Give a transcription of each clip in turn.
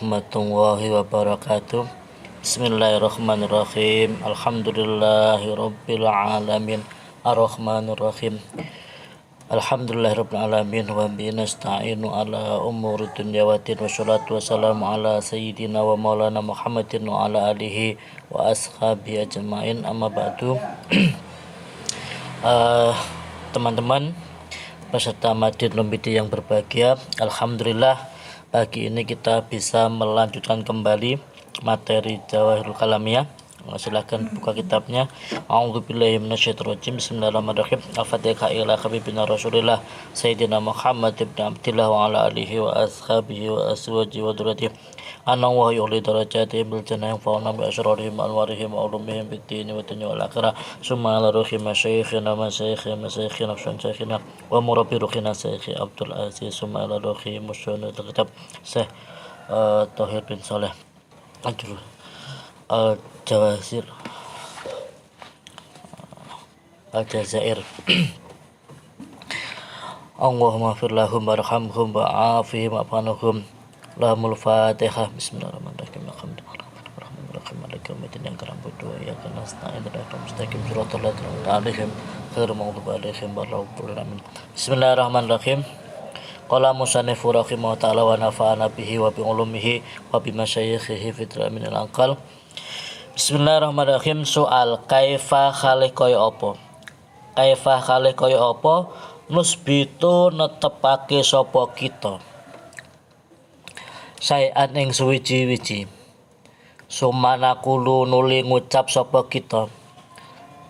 Warahmatullahi wabarakatuh. Bismillahirrahmanirrahim. Alhamdulillahirabbil alamin. Arrahmanirrahim. Alhamdulillahirabbil alamin wa bihi nasta'inu ala umuri dunya waddin wassalatu wassalamu ala sayyidina wa maulana Muhammadin wa ala alihi wa ashabihi ajmain. Amma ba'du. Teman-teman peserta Madin Lumbidi yang berbahagia, alhamdulillah pagi ini kita bisa melanjutkan kembali materi Jawahirul Kalamiyah. Silahkan buka kitabnya. A'udzubillahi minasyaitonirrajim. Bismillahirrahmanirrahim. Al-Fatihah ila habibina Rasulillah Sayyidina Muhammad ibn Abdillah wa ala alihi wa ashabihi wa azwajihi wa dzurriyyatihi. Anna wa yu'li darajatihim bil jannah fa'na bi asrarihim anwarihim wa ulumihim bid dini wa dunya wal akhirah. Summa ala ruhi masyayikhina masyayikhina syayikhina wa murabbi ruhina Syekh Abdul Aziz. Summa ala ruhi musyannid kitab Syekh Tauhid bin Saleh Al-Jawazir Al-Jazair. Allahumma fir lahum warhamhum wa'afihim wa'afanhum. Lahumul Fatihah. Bismillahirrahmanirrahim. Alhamdulillahirrahmanirrahim. Maliki yaumiddin. Iyyaka na'budu wa iyyaka nasta'in. Ihdinas mustaqim shiratal ladzina an'amta 'alaihim ghairil maghdubi 'alaihim waladdallin. Bismillahirrahmanirrahim. Qala musannifu rahimahullah ta'ala wa nafa'ana bihi wa bi ulumihi wa bi masyayikhihi fitra minal aqal. Bismillahirrahmanirrahim. Soal kaifa khalih kaya apa? Kaifa khalih kaya apa? Nusbitu netepake sapa kita sayan ing suwiji-wiji. Sumanakulu nuli ngucap sapa kita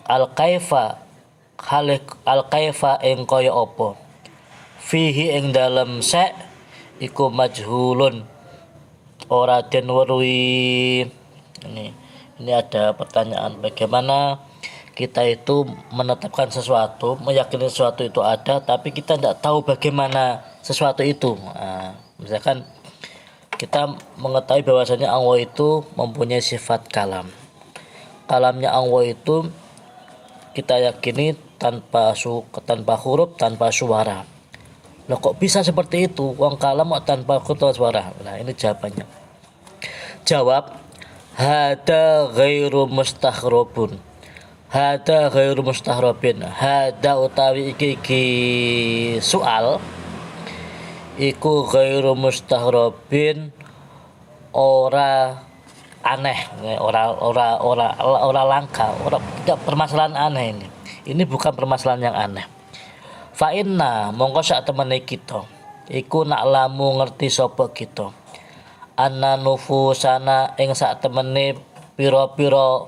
al kaifa khalih al kaifa ing kaya apa? Fihi ing dalem sek iku majhulun ora den weruhi. Ini ada pertanyaan, bagaimana kita itu menetapkan sesuatu, meyakini sesuatu itu ada, tapi kita tidak tahu bagaimana sesuatu itu. Misalkan kita mengetahui bahwasanya Allah itu mempunyai sifat kalam. Kalamnya Allah itu kita yakini tanpa huruf, tanpa suara. Loh, kok bisa seperti itu? Wong kalam tanpa huruf, tanpa suara. Nah, ini jawabannya. Jawab, hada ghairu mustaghrabun. Hada ghairu mustaghrabin. Hada utawi iki soal iku ghairu mustaghrabin, ora aneh, ora langka, tidak permasalahan aneh ini. Ini bukan permasalahan yang aneh. Fa inna mongko sak temene kita iku nak lamu ngerti sapa kita anna nufusana ing sak temene pira-pira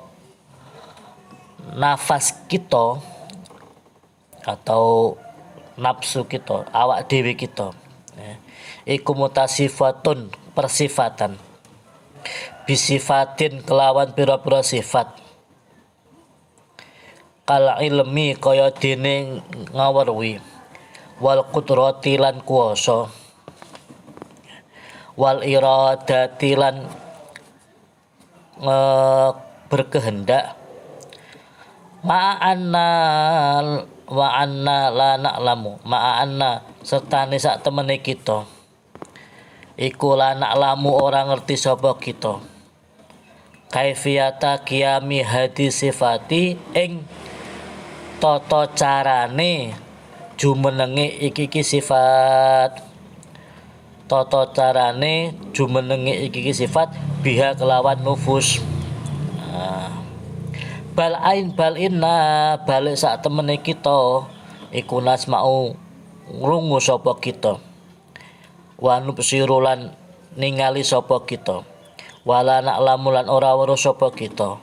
nafas kita atau nafsu kita, awak dhewe kita, iku mutasifatun persifatan bisifatin kelawan pira-pira sifat kal ilmi kaya dene ngawerwi wal qudrati lan kuwasa wal iradati lan berkehendak ma'anna la na'lamu ma'anna sertane sak temene kita iku la na'lamu ora ngerti sapa kita kaifiyata qiyami hadis sifati ing tata carane jumenenge iki sifat. Tata carane jumenenge iki sifat biha kelawan nufus. Bal inna balik sak temene kita iku nasma'u ngrungu sapa kita wa nubsiru lan ningali sapa kita wala na'lamu lan ora weruh sapa kita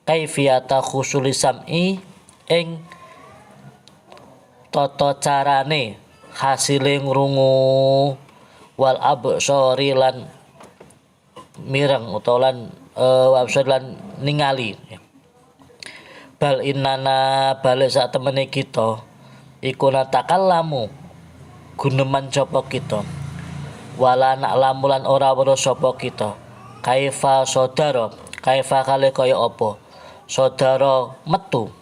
kaifiyata khusuli sam'i ing tata carane hasile ngrungu wal absari lan mireng utawa lan absar lan ningali. Bal innana balik sak temene kita iku natakallamu guneman sapa kita wala na'lamu lan ora weruh sapa kita kaifa sodaro kaifa kale kaya apa sodaro metu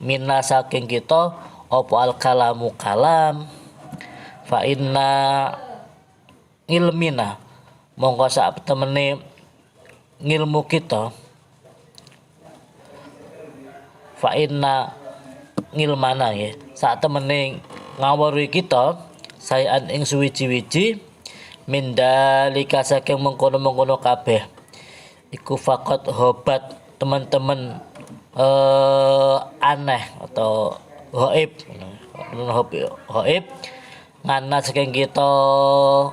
minna saking kita apa al kalamu kalam fa inna ngilmina mongko sak temene ngilmu kita fa inna ngilmana ya sak temene ngawuri kita sayan ing suwiji-wiji mindalika saking mengkono-mengkono kabeh iku fakot hobat teman-teman aneh atau hoib ngana saking kita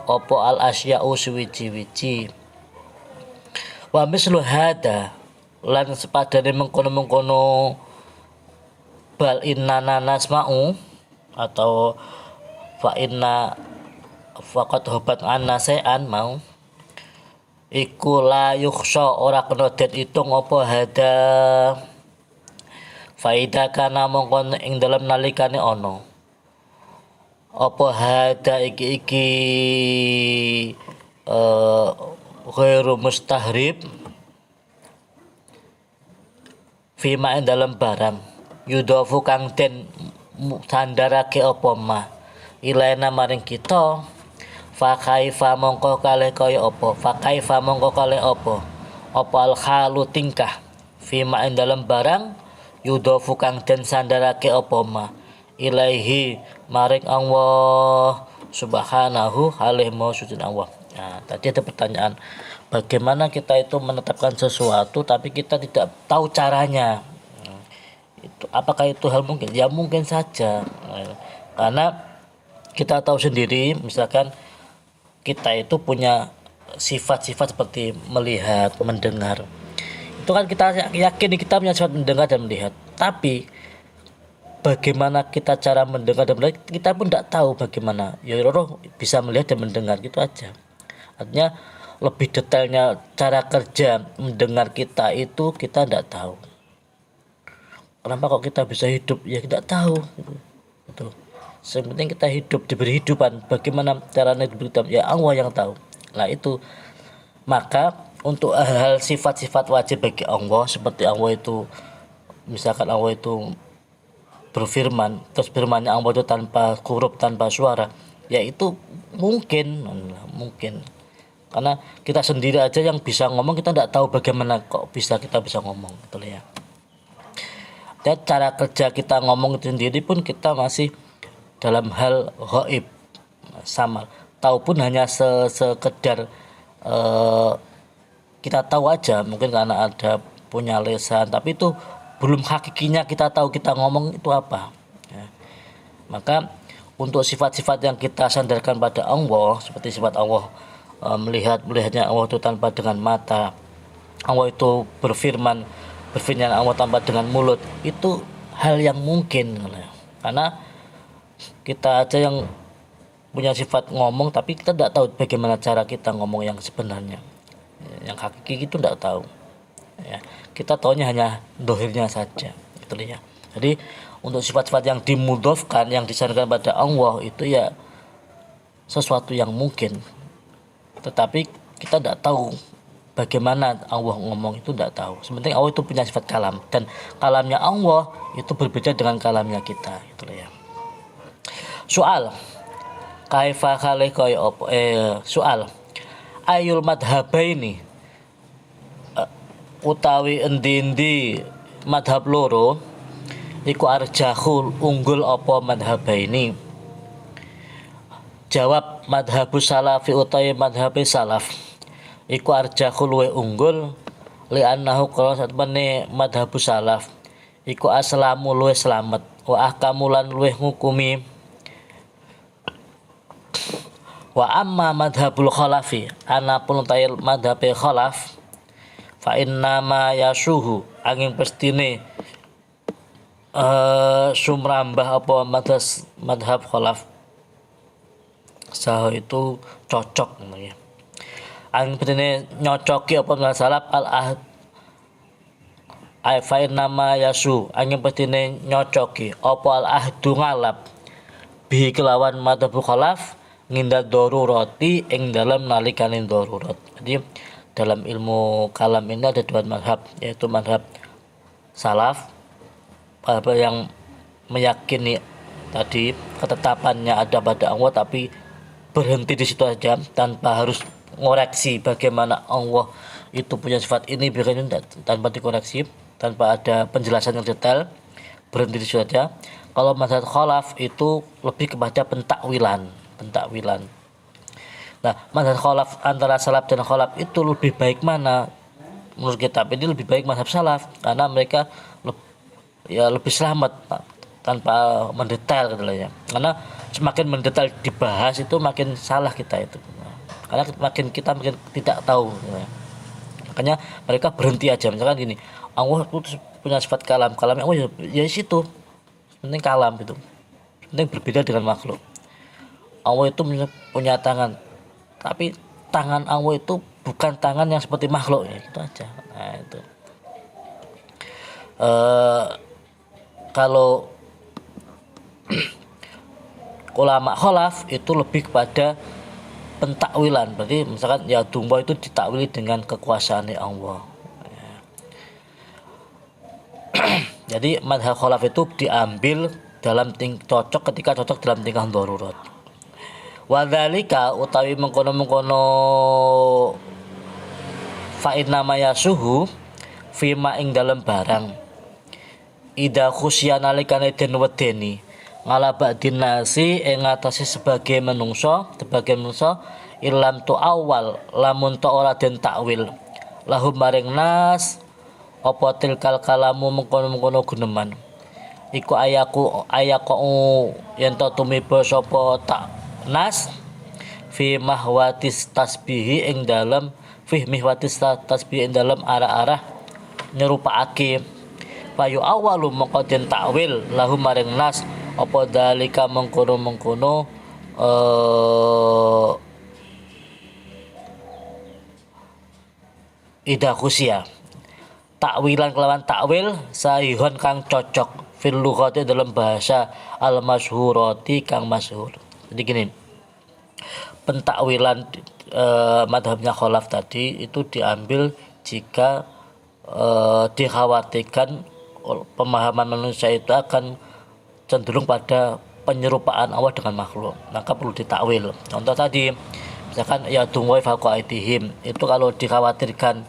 opo al asya'u suwiji-wiji wa mislu hada lan sepadane mengkono-mengkono bal innana nasma'u atau fa inna faqat hobat anasean mau iku la yukhsha ora kena den itung apa hada faida kana mongkon ing dalam nalikane ana apa hada iki ghairu mustahrib fima ing dalam barang yudofu kang den sandarake apa mah ilaina maring kita fa kaifa mongko kalih kaya apa fa kaifa mongko kalih apa al halu tingkah fima ing dalam barang yudofu kang den sandarake apa ma ilaihi maring Allah subhanahu alaihi maksudun Allah. Nah, tadi ada pertanyaan bagaimana kita itu menetapkan sesuatu tapi kita tidak tahu caranya. Itu apakah itu hal mungkin? Ya mungkin saja. Karena kita tahu sendiri misalkan kita itu punya sifat-sifat seperti melihat, mendengar. Itu kan kita yakin kita punya sifat mendengar dan melihat. Tapi bagaimana kita cara mendengar dan melihat kita pun tidak tahu bagaimana. Ya roh bisa melihat dan mendengar gitu aja. Artinya lebih detailnya cara kerja mendengar kita itu kita tidak tahu. Kenapa kok kita bisa hidup? Ya tidak tahu. Gitu. Yang penting kita hidup, diberi hidupan. Bagaimana caranya diberi hidupan? Ya Allah yang tahu. Nah itu. Maka untuk hal sifat-sifat wajib bagi Allah seperti Allah itu misalkan Allah itu berfirman, terus firmannya Allah itu tanpa huruf, tanpa suara, ya itu mungkin karena kita sendiri aja yang bisa ngomong kita tidak tahu bagaimana kok kita bisa ngomong gitu ya. Dan cara kerja kita ngomong itu sendiri pun kita masih dalam hal ghaib sama tahu pun hanya sekedar kita tahu aja mungkin karena ada punya lisan tapi itu belum hakikinya kita tahu kita ngomong itu apa ya. Maka untuk sifat-sifat yang kita sandarkan pada Allah seperti sifat Allah melihatnya Allah itu tanpa dengan mata, Allah itu berfirman Allah tanpa dengan mulut, itu hal yang mungkin karena kita aja yang punya sifat ngomong tapi kita tidak tahu bagaimana cara kita ngomong yang sebenarnya, yang hakiki itu tidak tahu ya. Kita tahunya hanya dohirnya saja gitu ya. Jadi untuk sifat-sifat yang dimudhofkan yang disandarkan pada Allah itu ya sesuatu yang mungkin, tetapi kita tidak tahu bagaimana Allah ngomong itu tidak tahu. Sebenarnya Allah itu punya sifat kalam dan kalamnya Allah itu berbeda dengan kalamnya kita gitu ya. Soal kaifa kali kaya apa soal ayul madhabaini utawi endi-endi madhab loro iku arjahul unggul apa madhabaini. Jawab madhabus salafi utawi madhabe salaf iku arjahul luwih unggul li annahu qala satmene madhabus salaf iku aslamu luwih slamet wa ahkamulan luwih ngukumi. Wa amma madhabul khalafi anapun utawi madhabe khalaf fa inna ma yasuhu angin pestine sumrambah apa madhab khalaf sah itu cocok namanya. Angin pestine nyocoki apa madhab salaf al ahd fa inna ma yasu angin pestine nyocoki apa al ahdu ngalap bi kelawan madhab khalaf ngindal darurati ing dalam nalikane darurat. Jadi dalam ilmu kalam ini ada dua mazhab yaitu mazhab salaf yang meyakini tadi ketetapannya ada pada Allah tapi berhenti di situ aja tanpa harus ngoreksi bagaimana Allah itu punya sifat ini bagaimana, tanpa dikoreksi, tanpa ada penjelasan yang detail, berhenti di situ aja. Kalau mazhab khalaf itu lebih kepada pentakwilan. Nah, mazhab khalaf, antara salaf dan khalaf itu lebih baik mana? Menurut kitab ini lebih baik mazhab salaf karena mereka lebih selamat tanpa mendetail gitu ya. Karena semakin mendetail dibahas itu makin salah kita itu. Karena kita makin tidak tahu gitu ya. Makanya mereka berhenti aja, misalkan gini, Allah itu punya sifat kalam Allah ya situ, penting kalam itu, penting berbeda dengan makhluk. Allah itu punya tangan, tapi tangan Allah itu bukan tangan yang seperti makhluk ya, gitu aja. Nah itu kalau ulama kholaf itu lebih kepada pentakwilan, berarti misalkan ya dumba itu ditakwili dengan kekuasaan Allah. Jadi madhab kholaf itu diambil dalam cocok ketika cocok dalam tingkah darurat. Wadzalika utawi mengkono-mengkono fa inna ma yasuhu fima ing dalam barang ida khusya nalikane den wedeni ngalaba dinasi ing atase sebagai menungso ilam tu awal lamun to ora den takwil lahum maring nas apa tilkal kalamu mengkono-mengkono guneman iku ayaku yen to tumiba sapa tak nas fi mahwatis tasbihi ing dalam arah-arah nyerupaake payu awalu moko den takwil lahum maring nas apa dalika mengkono ida khusia takwilan kelawan takwil sahihun kang cocok fil lughati dalam bahasa al masyhurati kang masyhur. Jadi gini, pentakwilan madhabnya kholaf tadi itu diambil jika dikhawatirkan pemahaman manusia itu akan cenderung pada penyerupaan Allah dengan makhluk, maka perlu ditakwil. Contoh tadi misalkan ya dungwai faqaitihim, itu kalau dikhawatirkan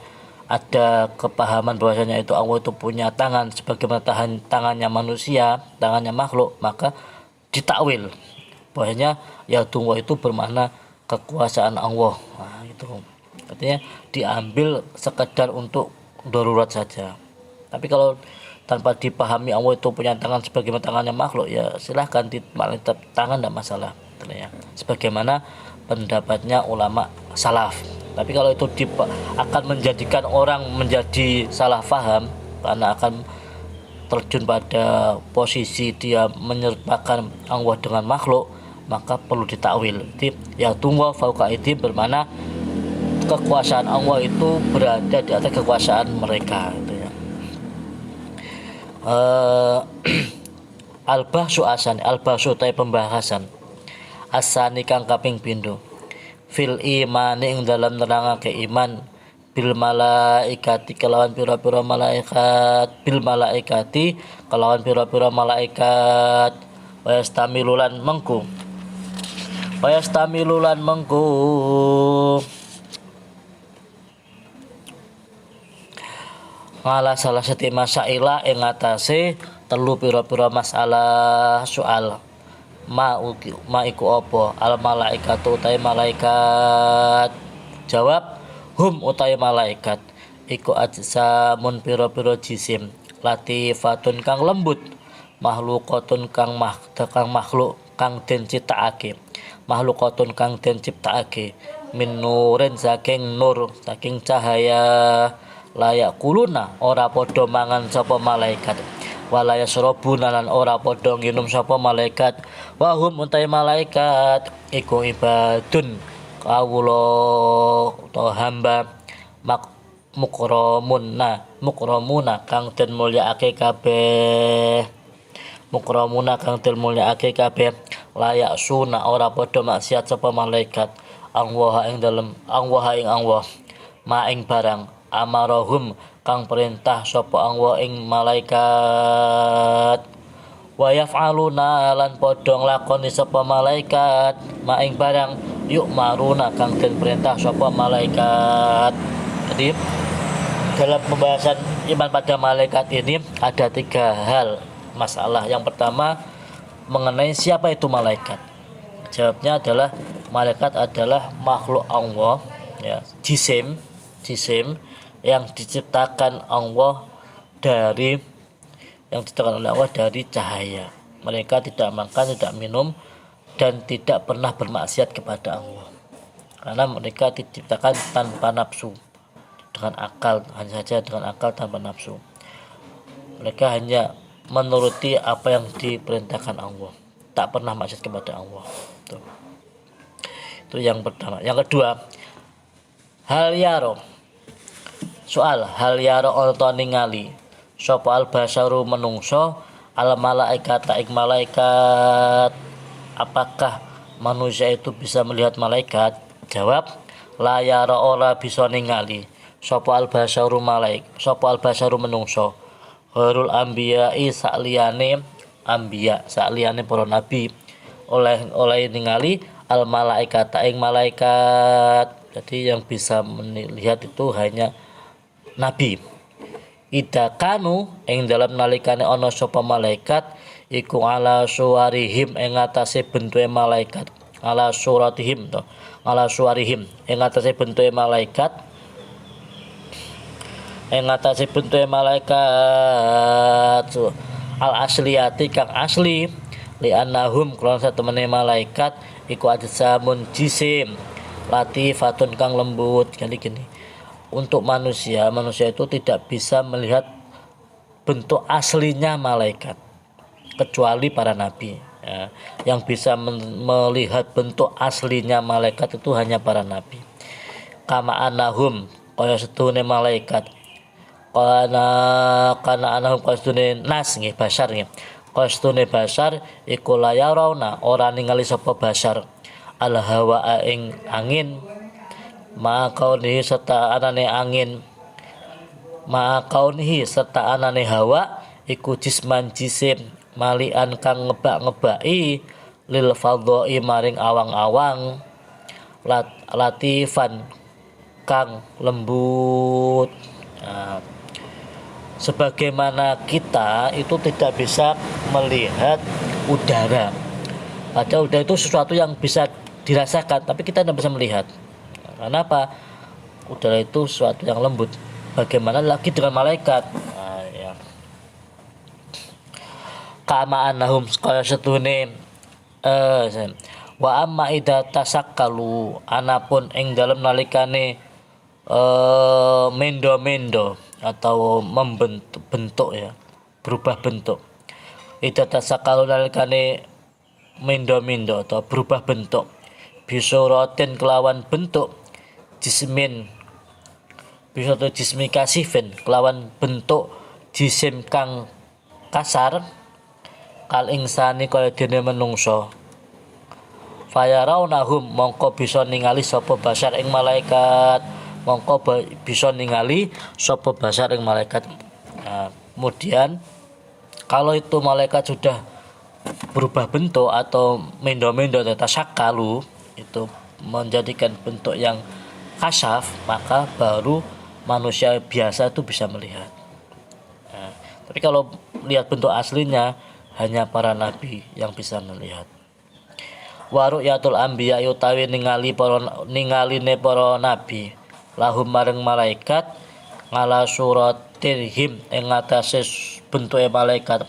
ada kepahaman bahwasanya itu Allah itu punya tangan sebagaimana tangannya manusia, tangannya makhluk, maka ditakwil bahwasanya ya dungwa itu bermakna kekuasaan Allah. Nah, itu artinya diambil sekedar untuk darurat saja. Tapi kalau tanpa dipahami Allah itu punya tangan sebagaimana tangannya makhluk, ya silahkan dimaknai tangan, tidak masalah ya. Sebagaimana pendapatnya ulama salaf. Tapi kalau itu akan menjadikan orang menjadi salah faham karena akan terjun pada posisi dia menyerupakan Allah dengan makhluk, maka perlu ditakwil. Jadi ya tunggu fauqa aidi bermakna kekuasaan Allah itu berada di atas kekuasaan mereka gitu ya. Al-bahsu tay pembahasan asani kang kaping pindho fil imani ing dalam nerangake iman bil malaikati kelawan pira-pira malaikat wayastamilulan mengku ngala salah sati masaila ing atase telu pira-pira masalah soal ma iku apa al malaikatu utai malaikat jawab hum utai malaikat iku ajsamun pira-pira jisim latifatun kang lembut makhlukatun kang makhluk kang den ciptakake min nurin saking nur saking cahaya layak kuluna ora padha mangan sapa malaikat walaya surabuna lan ora padha nginum sapa malaikat wahum utai malaikat iku ibadun kawula utawa hamba mukramuna kang den mulyaake kabeh layak suna ora padha maksiat sapa malaikat Allah ing Allah ma ing barang amarahum kang perintah sapa Allah ing malaikat wa yaf'aluna lan padha nglakoni sapa malaikat ma ing barang yuk maruna kang den perintah sapa malaikat. Jadi dalam pembahasan iman pada malaikat ini ada 3 hal masalah. Yang pertama mengenai siapa itu malaikat. Jawabnya adalah malaikat adalah makhluk Allah, ya, jisim yang diciptakan Allah dari cahaya. Mereka tidak makan, tidak minum, dan tidak pernah bermaksiat kepada Allah. Karena mereka diciptakan tanpa nafsu, dengan akal, hanya saja dengan akal tanpa nafsu. Mereka hanya menuruti apa yang diperintahkan Allah, tak pernah maksiat kepada Allah. Itu yang pertama. Yang kedua, hal yaro. Soal hal yaro ana ningali sapa al basaru menungso al malaikat ing malaikat. Apakah manusia itu bisa melihat malaikat? Jawab, la yara ora bisa ningali sapa al basaru menungso harul anbiya'i sakliyane para nabi oleh ningali al malaikat ing malaikat. Jadi yang bisa melihat itu hanya nabi. Ida kanu ing dalam nalikane ana sapa malaikat iku ala suwarihim ing atase bentuke malaikat, ala suratihim to ala suwarihim ing atase bentuke malaikat, al asliyati kang asli li annahum krana satemene malaikat iku ajsamun jisim latifatun kang lembut. Gini untuk manusia itu tidak bisa melihat bentuk aslinya malaikat kecuali para nabi, ya. Yang bisa melihat bentuk aslinya malaikat itu hanya para nabi. Kama anahum kaya sedune malaikat, kana anahum kaya sedune nas nggih basar nggih. Kaya sedune basar iku layarauna ora ningali sapa basar al hawa ing angin ma'akaunihi serta anane angin, ma'akaunihi serta anane hawa iku jisman jisim malian kang ngebak-ngebaki lil fadha'i maring awang-awang latifan kang lembut. Nah, sebagaimana kita itu tidak bisa melihat udara, padahal udara itu sesuatu yang bisa dirasakan tapi kita tidak bisa melihat. Karena apa? Udara itu sesuatu yang lembut. Bagaimana lagi dengan malaikat? Nah, ya. Kama annahum kaya setune wa amma idza tasakkalu anapun ing dalem nalikane mendo-mendo atau membentuk ya, berubah bentuk. Idza tasakkalu nalikane mendo-mendo atau berubah bentuk bisuratin kelawan bentuk jismin bisa tuh jismi kasifin kelawan bentuk jisim kang kasar kal insani kaya dene menungso fayarawnahum mongko bisa ningali sapa basar ing malaikat Nah, kemudian kalau itu malaikat sudah berubah bentuk atau mendo-mendo atau tasakkalu itu menjadikan bentuk yang kasaf, maka baru manusia biasa itu bisa melihat. Nah, tapi kalau lihat bentuk aslinya hanya para nabi yang bisa melihat. Wa ru'yatul anbiya utawi ningaline para nabi lahum mareng malaikat ngala suratihim ing atase bentuke malaikat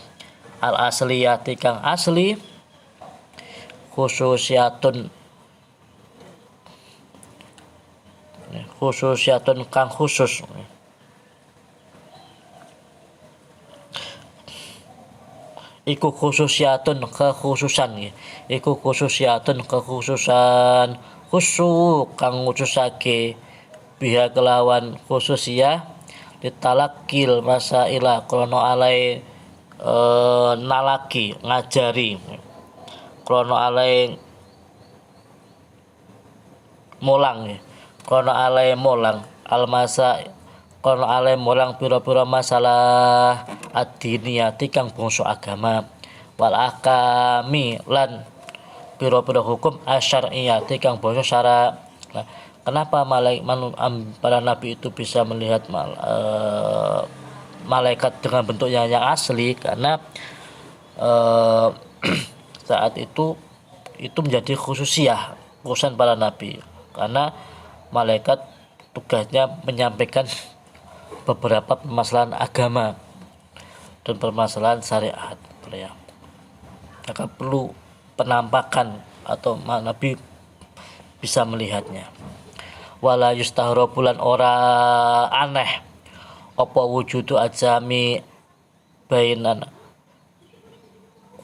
al asliyati kang asli khususiyatun kang khusus. Iku khususiyatun kekhususan khusyuk kang ngususake biha kelawan khususiyah ditalakil masailah krono alai nalaki ngajari krono alai mulang almasa kono ale mulang pira-pira masalah ad-diniyati kang bangsa agama wal akami lan pira-pira hukum asyariyati kang basa syara. Nah, kenapa para nabi itu bisa melihat malaikat dengan bentuknya yang asli? Karena saat itu menjadi khususan para nabi, karena malaikat tugasnya menyampaikan beberapa permasalahan agama dan permasalahan syariat ya. Maka perlu penampakan atau nabi bisa melihatnya. Wala yustahrabulan ora aneh apa wujudu ajami bainan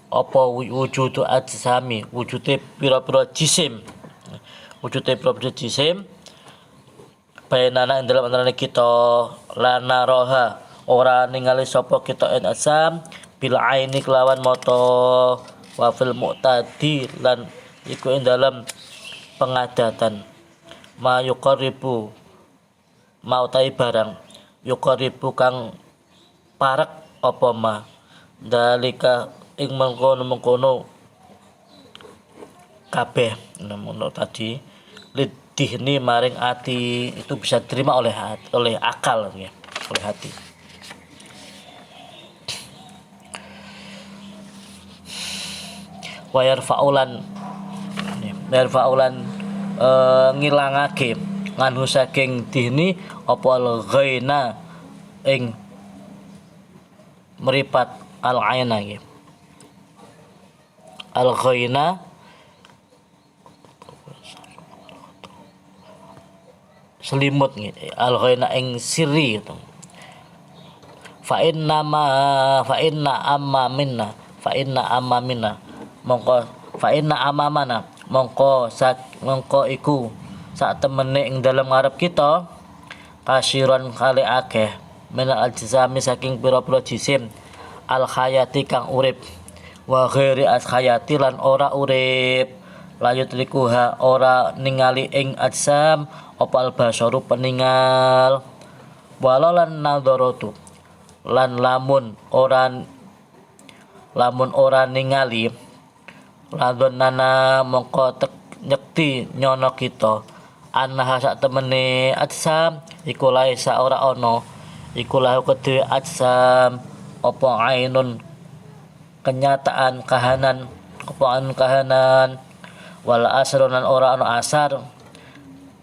apa wujudu ajsami wujude pira-pira jisim bainana ing dalam antarané kita lana roha ora ningali sapa kita en asam bil aini kelawan mata wa fil mu'tadi lan iku ing dalam pengadatan ma yuqaribu mau tai barang yuqaribu kang parek apa ma dalika ing mengkono kabeh namun tadi lidihni maring ati itu bisa diterima oleh akal ya, oleh hati. Wayar faulan ngilangake nganhu saking dihni apa al-ghaina ing meripat al-aina nggih. Al-ghaina selimut nggih, al-ghaina ing sirri gitu. Fa inna amma minna mongko iku sak temene ing dalem ngarep kita kasiran kali akeh minal ajzami saking pira-pira jisim al khayati kang urip wa ghairi as khayati lan ora urip layut likuha ora ningali ing ajsam opal basaru peningal walau lan nadharatu lan lamun ora ningali ladonana mongko nyekti nyono kita anha sak temene ajsam iku laisa ora ono iku lahu kedhe ajsam apa ainun kenyataan kahanan wal asrunan ora ono asar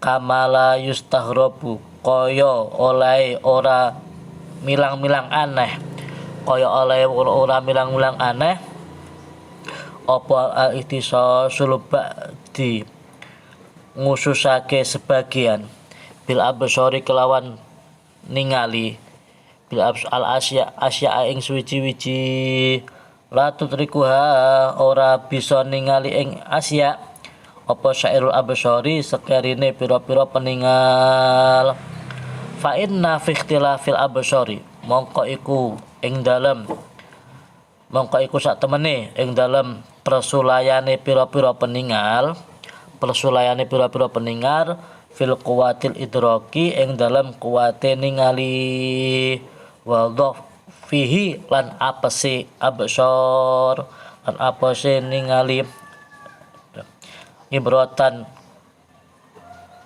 kamala yustaghrabu kaya oleh ora milang-milang aneh apa al-ihtisasul ba'di ngususake sebagian bil absori kelawan ningali bil al asya ing suwi-wiji la tutrikuha ora bisa ningali ing asya apa syairul absori sekerine pira-pira peningal fa inna fi ikhtilafil absori mongko iku sak temene ing dalem persulayane pira-pira peninggal fil quwatil idraki ing dalem kuwate ningali wa fihi lan apese absor lan apese ningali ibrotan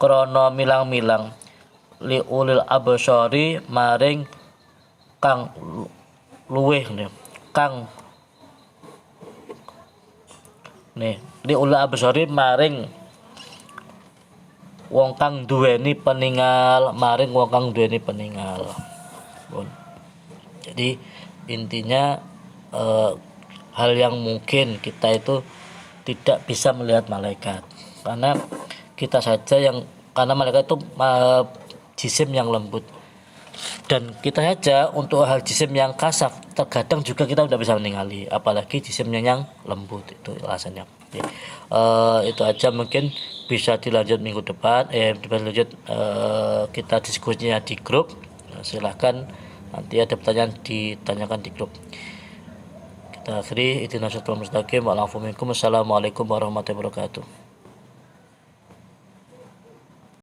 krana milang-milang li ulil absori maring kang luweh li ulil absori maring wong kang duweni peningal Jadi intinya hal yang mungkin kita itu tidak bisa melihat malaikat karena malaikat itu jisim yang lembut dan kita saja untuk hal jisim yang kasar terkadang juga kita tidak bisa meninggali apalagi jisimnya yang lembut itu alasannya. Itu aja mungkin bisa dilanjut minggu depan kita diskusinya di grup. Silahkan nanti ada pertanyaan ditanyakan di grup. Kita akhiri, ihdinas siratal mustaqim. Assalamualaikum warahmatullahi wabarakatuh.